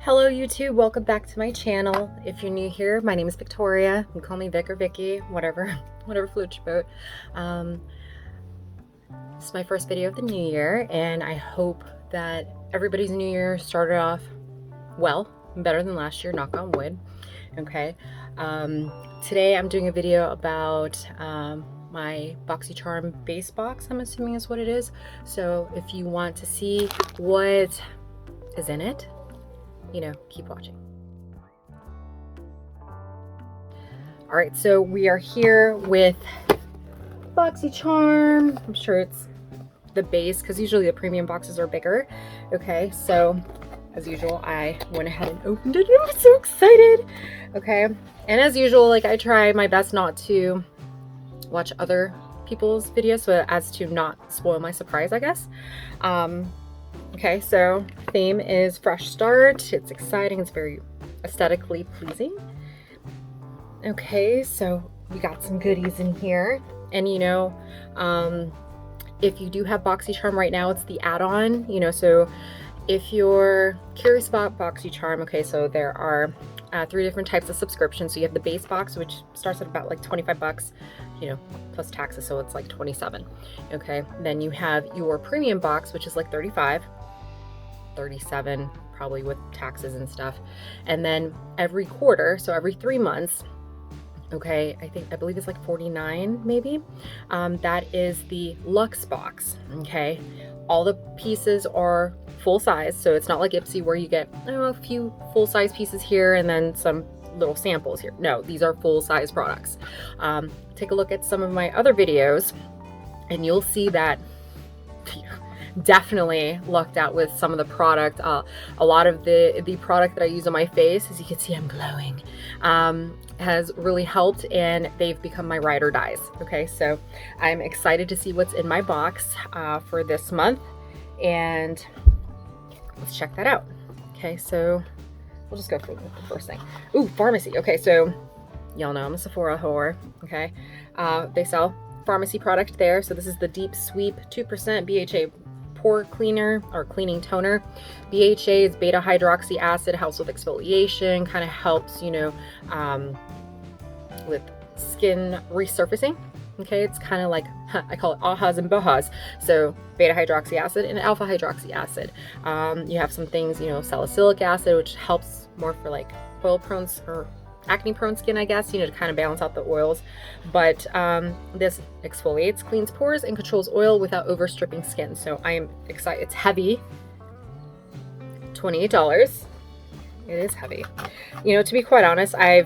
Hello YouTube, welcome back to my channel. If you're new here, my name is Victoria. You can call me Vic or Vicky, whatever floats your boat. This is my first video of the new year, and I hope that everybody's new year started off well, better than last year, knock on wood. Okay. Today I'm doing a video about my BoxyCharm base box, I'm assuming is what it is. So if you want to see what is in it, keep watching. All right, so we are here with BoxyCharm. I'm sure it's the base because usually the premium boxes are bigger. Okay, so as usual, I went ahead and opened it. I'm so excited. Okay, and as usual, like I try my best not to watch other people's videos so as to not spoil my surprise, I guess. Okay, so theme is fresh start. It's exciting. It's very aesthetically pleasing. Okay, so we got some goodies in here. And if you do have BoxyCharm right now, it's the add-on, so if you're curious about BoxyCharm, okay, so there are 3 different types of subscriptions. So you have the base box, which starts at about like 25 bucks, plus taxes, so it's like 27. Okay, then you have your premium box, which is like 35, 37 probably with taxes and stuff. And then every quarter, so every 3 months, okay, I believe it's like 49 maybe, that is the Luxe box. Okay, all the pieces are full size, so it's not like Ipsy where you get a few full size pieces here and then some little samples here. No, these are full size products. Take a look at some of my other videos and you'll see that definitely lucked out with some of the product. A lot of the product that I use on my face, as you can see I'm glowing, has really helped, and they've become my ride or dies. Okay, so I'm excited to see what's in my box for this month, and let's check that out. Okay, so we'll just go for the first thing. Ooh, pharmacy. Okay, so y'all know I'm a Sephora whore. Okay, they sell pharmacy product there. So this is the Deep Sweep 2% BHA pore cleaner or cleaning toner. BHA is beta hydroxy acid, helps with exfoliation, kind of helps with skin resurfacing. Okay, it's kind of like, I call it ahas and bohas. So beta hydroxy acid and alpha hydroxy acid. You have some things, salicylic acid, which helps more for like oil prone or acne prone skin, I guess, to kind of balance out the oils. But this exfoliates, cleans pores, and controls oil without overstripping skin. So I am excited. It's heavy, $28. It is heavy. To be quite honest, I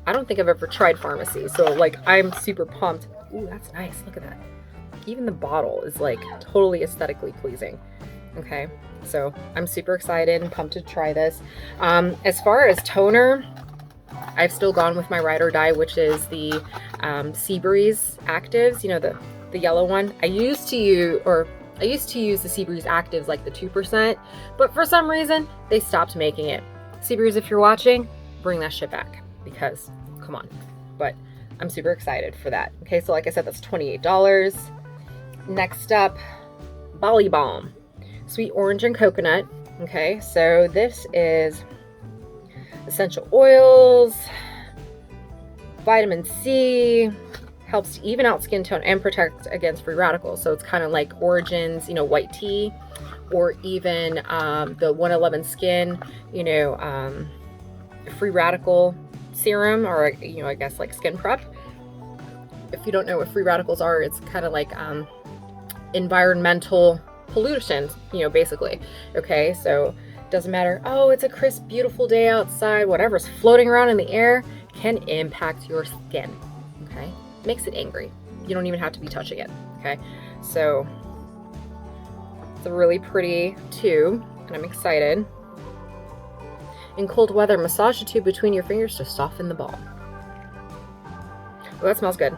don't think I've ever tried pharmacy. So like, I'm super pumped. Ooh, that's nice. Look at that. Even the bottle is like totally aesthetically pleasing. Okay, so I'm super excited and pumped to try this. As far as toner, I've still gone with my ride or die, which is the Seabreeze Actives, the yellow one. I used to use the Seabreeze Actives, like the 2%, but for some reason they stopped making it. Seabreeze, if you're watching, bring that shit back, because come on. But I'm super excited for that. Okay, so like I said, that's $28. Next up, Bali Balm. Sweet orange and coconut. Okay, so this is essential oils, vitamin C, helps to even out skin tone and protect against free radicals. So it's kind of like Origin's, white tea, or even the 111 Skin, free radical serum, or I guess like skin prep. If you don't know what free radicals are, it's kind of like environmental pollution, basically. Okay, so doesn't matter, oh, it's a crisp beautiful day outside, whatever's floating around in the air can impact your skin. Okay, makes it angry. You don't even have to be touching it. Okay, so it's a really pretty tube and I'm excited. In cold weather, massage the tube between your fingers to soften the ball. Oh, that smells good.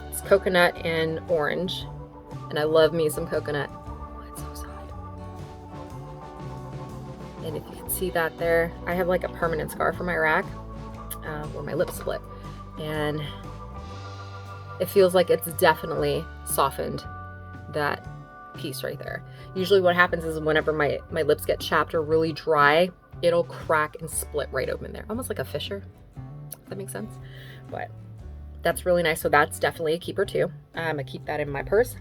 It's coconut and orange. And I love me some coconut. Oh, it's so soft. And if you can see that there, I have like a permanent scar from Iraq where my lip split. And it feels like it's definitely softened that piece right there. Usually what happens is whenever my lips get chapped or really dry, it'll crack and split right open there. Almost like a fissure. Does that make sense? But that's really nice. So that's definitely a keeper too. I keep that in my purse.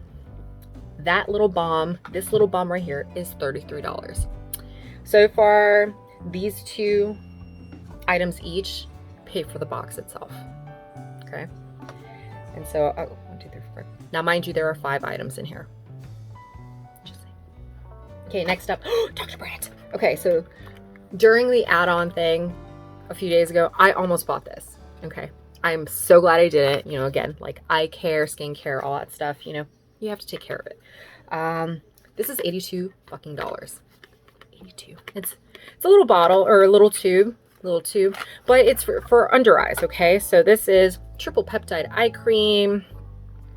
That little balm, this little balm right here is $33. So far, these 2 items each pay for the box itself. Okay. And so, 1, 2, 3, 4. Now, mind you, there are 5 items in here. Just saying. Okay, next up, Dr. Brandt. Okay, so during the add-on thing a few days ago, I almost bought this. Okay. I'm so glad I didn't. You know, again, like eye care, skincare, all that stuff, you know, you have to take care of it. This is $82 fucking dollars. 82. It's a little bottle or a little tube, but it's for under eyes. Okay. So this is triple peptide eye cream.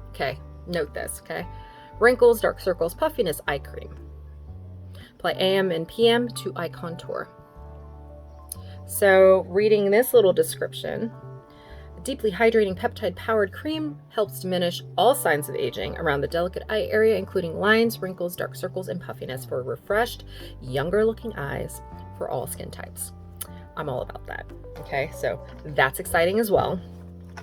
Okay. Note this. Okay. Wrinkles, dark circles, puffiness eye cream. Apply AM and PM to eye contour. So reading this little description, a deeply hydrating peptide powered cream helps diminish all signs of aging around the delicate eye area, including lines, wrinkles, dark circles, and puffiness for refreshed, younger looking eyes for all skin types. I'm all about that. Okay, so that's exciting as well.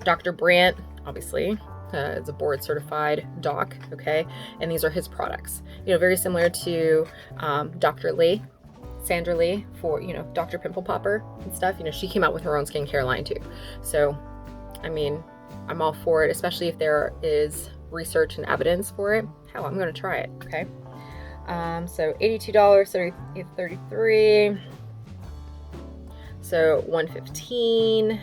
Dr. Brandt, obviously, is a board certified doc. Okay, and these are his products. You know, very similar to Dr. Lee. Sandra Lee for, you know, Dr. Pimple Popper and stuff. You know, she came out with her own skincare line too. So, I mean, I'm all for it, especially if there is research and evidence for it. Hell, I'm going to try it. Okay. So $82, $33. So $115.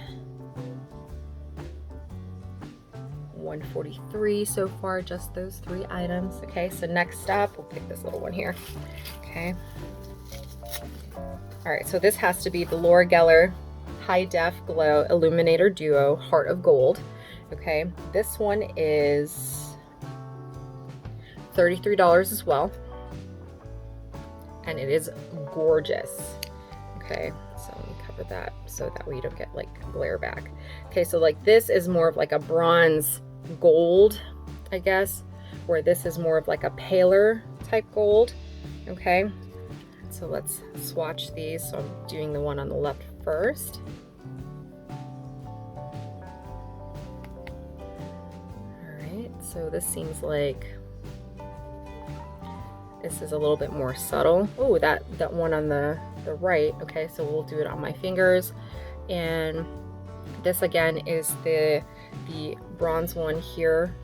$143 so far, just those 3 items. Okay. So next up, we'll pick this little one here. Okay. All right, so this has to be the Laura Geller High Def Glow Illuminator Duo Heart of Gold. Okay, this one is $33 as well. And it is gorgeous. Okay, so let me cover that so that way you don't get like glare back. Okay, so like this is more of like a bronze gold, I guess, where this is more of like a paler type gold. Okay. So let's swatch these. So I'm doing the one on the left first. All right, so this seems like this is a little bit more subtle. Oh, that one on the right. Okay, so we'll do it on my fingers. And this again is the bronze one here,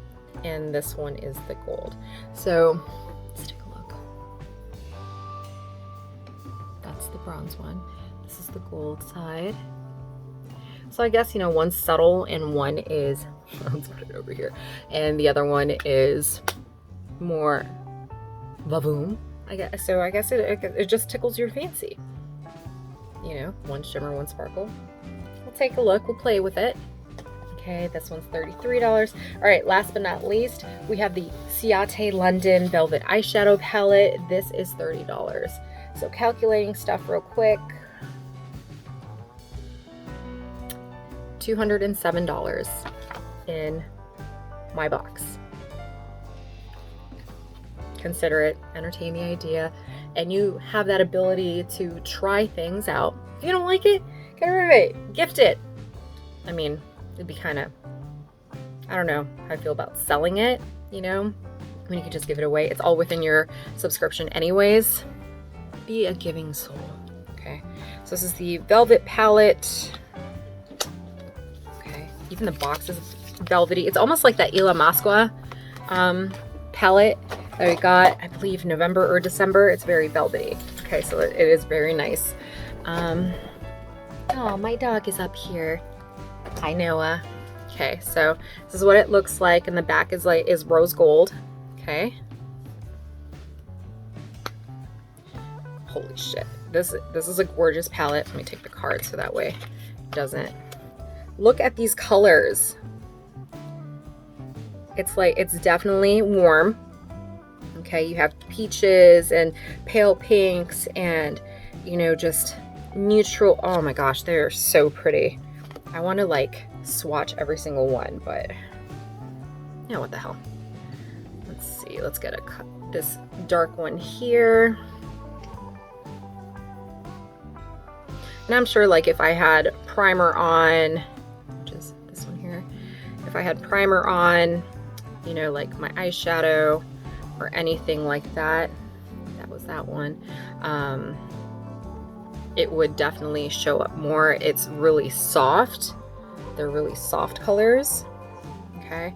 and this one is the gold. So let's take a look. That's the bronze one. This is the gold side. So I guess, you know, one's subtle and one is, let's put it over here, and the other one is more vavoom, I guess. So I guess it just tickles your fancy. You know, one shimmer, one sparkle. We'll take a look, we'll play with it. Okay, this one's $33. All right, last but not least, we have the Ciate London Velvet Eyeshadow Palette. This is $30. So calculating stuff real quick. $207 in my box. Consider it, entertain the idea, and you have that ability to try things out. If you don't like it, get rid of it, gift it. I mean, it'd be kind of, I don't know how I feel about selling it, you know? I mean, you could just give it away. It's all within your subscription anyways. Be a giving soul, okay? So this is the Velvet Palette. Okay, even the box is velvety. It's almost like that Ila Masqua palette that we got, I believe, November or December. It's very velvety. Okay, so it is very nice. Oh, my dog is up here. Hi, Noah. Okay, so this is what it looks like, and the back is rose gold. Okay. Holy shit. This is a gorgeous palette. Let me take the card so that way it doesn't. Look at these colors. It's definitely warm. Okay, you have peaches and pale pinks and, you know, just neutral. Oh my gosh, they're so pretty. I want to like swatch every single one, but yeah, what the hell. Let's see, let's get a this dark one here. And I'm sure like if I had primer on, which is this one here, if I had primer on, you know, like my eyeshadow or anything like that, that was that one, it would definitely show up more. It's really soft. They're really soft colors. Okay.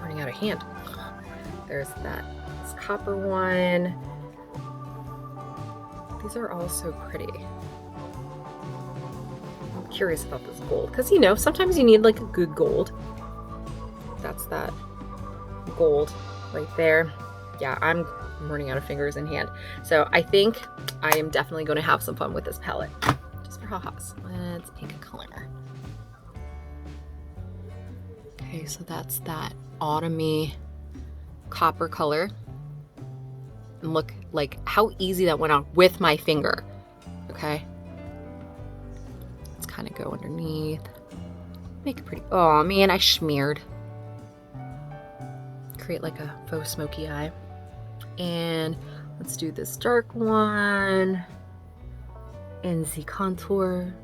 Running out of hand. There's this copper one. These are all so pretty. I'm curious about this gold because, you know, sometimes you need like a good gold. That's that gold right there. Yeah, I'm running out of fingers and hand. So I think I am definitely going to have some fun with this palette. Just for ha-has. Let's pick a color. Okay, so that's that autumny copper color. And look like how easy that went on with my finger. Okay. Let's kind of go underneath. Make it pretty. Oh man, I smeared. Create like a faux smoky eye. And let's do this dark one. And the contour.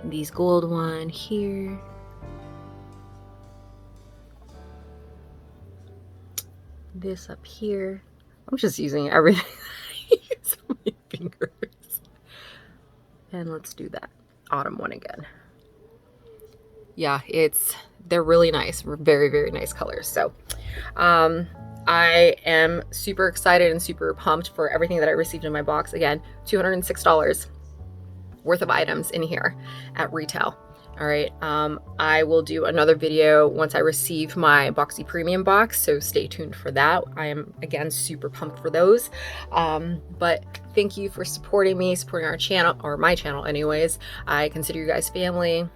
And these gold one here. This up here. I'm just using everything I use on my fingers. And let's do that autumn one again. Yeah, they're really nice. Very, very nice colors. So I am super excited and super pumped for everything that I received in my box. Again, $206 worth of items in here at retail. All right, I will do another video once I receive my Boxy Premium box, so stay tuned for that. I am, again, super pumped for those. But thank you for supporting me, supporting our channel, or my channel anyways. I consider you guys family.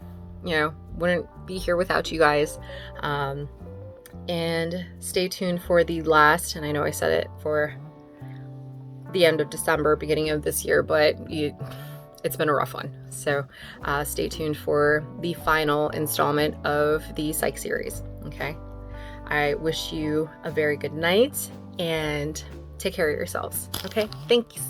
You know, wouldn't be here without you guys. And stay tuned for the last, and I know I said it for the end of December, beginning of this year, but it's been a rough one. So stay tuned for the final installment of the Psych series, okay? I wish you a very good night and take care of yourselves, okay? Thanks.